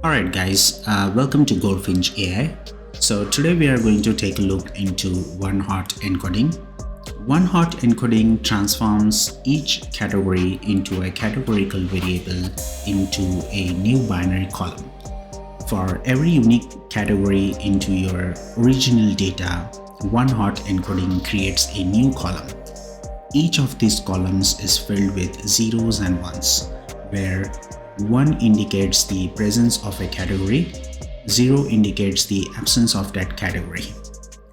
Alright guys, welcome to Goldfinch AI. So today we are going to take a look into one-hot encoding. One-hot encoding transforms each category into a categorical variable into a new binary column. For every unique category into your original data, one-hot encoding creates a new column. Each of these columns is filled with zeros and ones, where 1 indicates the presence of a category, 0 indicates the absence of that category.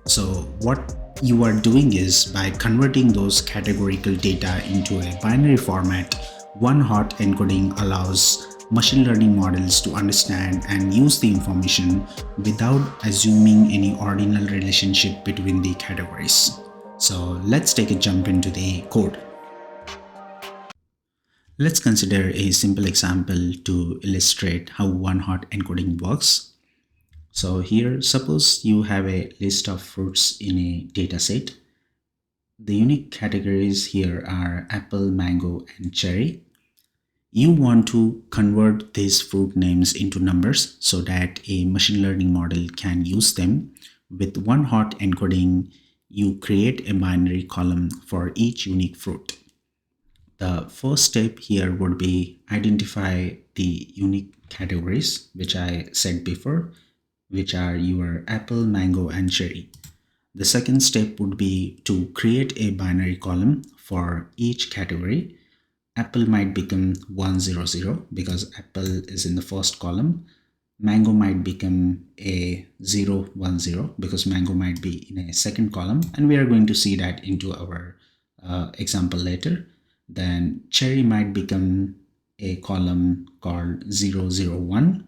So what you are doing is, by converting those categorical data into a binary format, one-hot encoding allows machine learning models to understand and use the information without assuming any ordinal relationship between the categories. So let's take a jump into the code. Let's consider a simple example to illustrate how one-hot encoding works. So here, suppose you have a list of fruits in a dataset. The unique categories here are apple, mango, and cherry. You want to convert these fruit names into numbers so that a machine learning model can use them. With one-hot encoding, you create a binary column for each unique fruit. The first step here would be identify the unique categories, which I said before, which are your apple, mango, and cherry. The second step would be to create a binary column for each category. Apple might become 100 because apple is in the first column. Mango might become a 010 because mango might be in a second column, and we are going to see that into our example later. Then cherry might become a column called 001.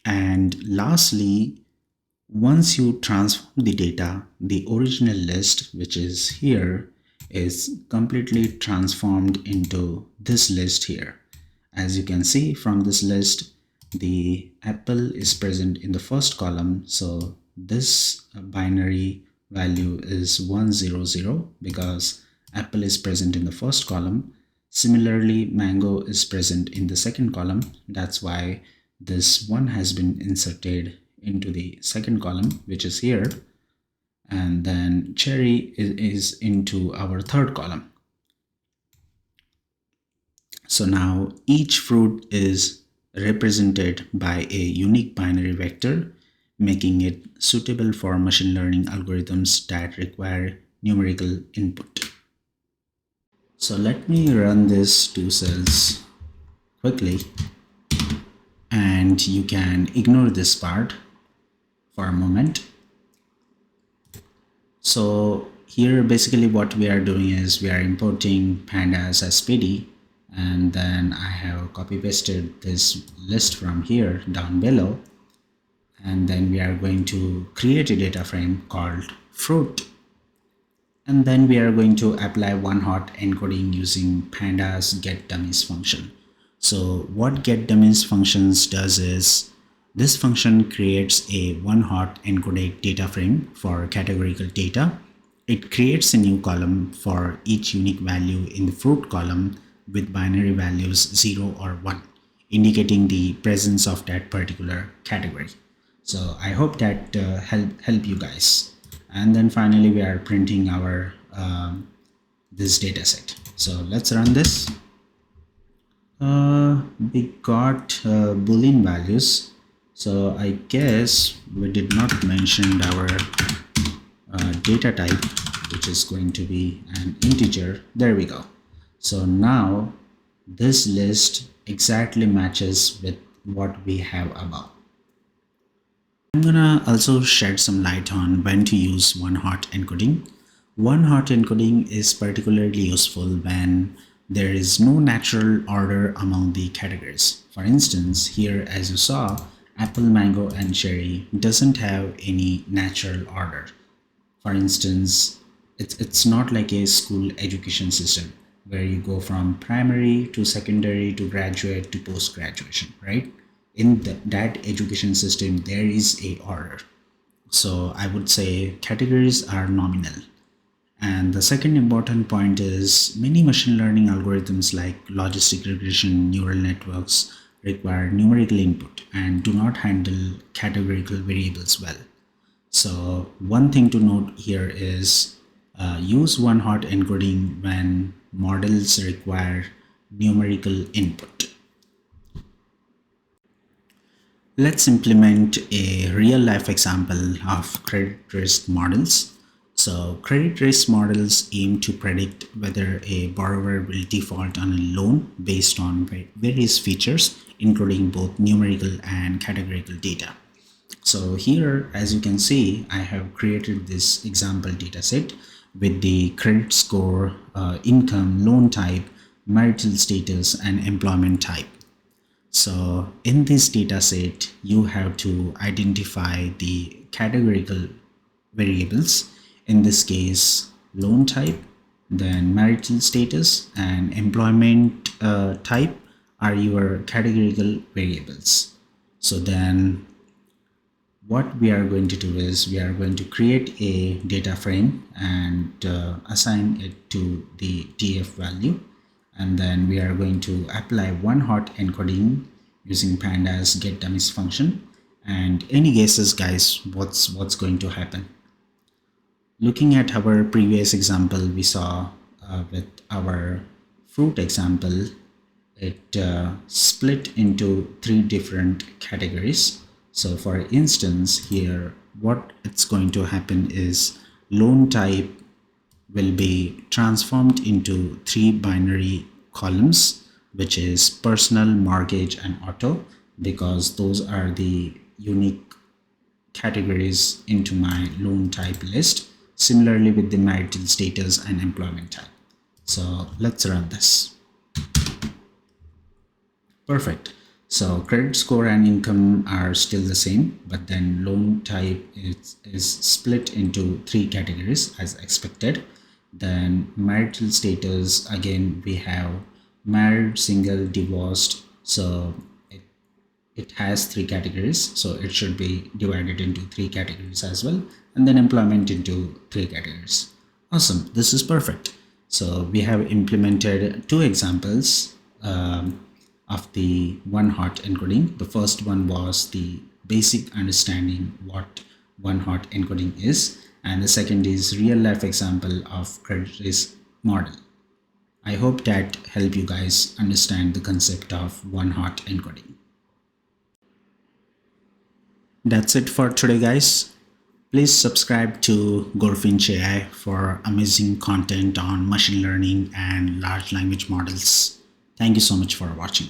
And lastly, once you transform the data, the original list, which is here, is completely transformed into this list here. As you can see from this list, the apple is present in the first column. So this binary value is 100 because apple is present in the first column. Similarly, mango is present in the second column. That's why this one has been inserted into the second column, which is here. And then cherry is into our third column. So now each fruit is represented by a unique binary vector, making it suitable for machine learning algorithms that require numerical input. So let me run this 2 cells quickly, and you can ignore this part for a moment. So here basically what we are doing is we are importing pandas as PD, and then I have copy pasted this list from here down below, and then we are going to create a data frame called fruit. And then we are going to apply one-hot encoding using pandas getDummies function. So what getDummies functions does is, this function creates a one-hot encoded data frame for categorical data. It creates a new column for each unique value in the fruit column with binary values 0 or 1, indicating the presence of that particular category. So I hope that help you guys. And then finally we are printing our this data set. So let's run this. We got boolean values, so I guess we did not mention our data type, which is going to be an integer. There we go. So now this list exactly matches with what we have above. I'm gonna also shed some light on when to use one-hot encoding. One-hot encoding is particularly useful when there is no natural order among the categories. For instance, here as you saw, apple, mango, and cherry doesn't have any natural order. For instance, it's not like a school education system where you go from primary to secondary to graduate to post-graduation, right? In that education system, there is a order. So I would say categories are nominal. And the second important point is many machine learning algorithms like logistic regression neural networks require numerical input and do not handle categorical variables well. So one thing to note here is use one-hot encoding when models require numerical input. Let's implement a real-life example of credit risk models. So credit risk models aim to predict whether a borrower will default on a loan based on various features, including both numerical and categorical data. So here, as you can see, I have created this example dataset with the credit score, income, loan type, marital status, and employment type. So in this dataset, you have to identify the categorical variables. In this case, loan type, then marital status, and employment type are your categorical variables. So then what we are going to do is we are going to create a data frame and assign it to the df value, and then we are going to apply one hot encoding using pandas get dummies function. And any guesses, guys, what's going to happen? Looking at our previous example, we saw with our fruit example, it split into 3 different categories. So for instance, here what it's going to happen is loan type will be transformed into 3 binary columns, which is personal, mortgage, and auto, because those are the unique categories into my loan type list. Similarly with the marital status and employment type. So let's run this. Perfect. So credit score and income are still the same, but then loan type is split into 3 categories as expected. Then marital status, again, we have married, single, divorced. So it has 3 categories, so it should be divided into 3 categories as well, and then employment into 3 categories. Awesome, this is perfect. So we have implemented 2 examples of the one hot encoding. The first one was the basic understanding what one hot encoding is, and the second is real life example of credit risk model. I hope that helped you guys understand the concept of one hot encoding. That's it for today, guys. Please subscribe to Gorfinch AI for amazing content on machine learning and large language models. Thank you so much for watching.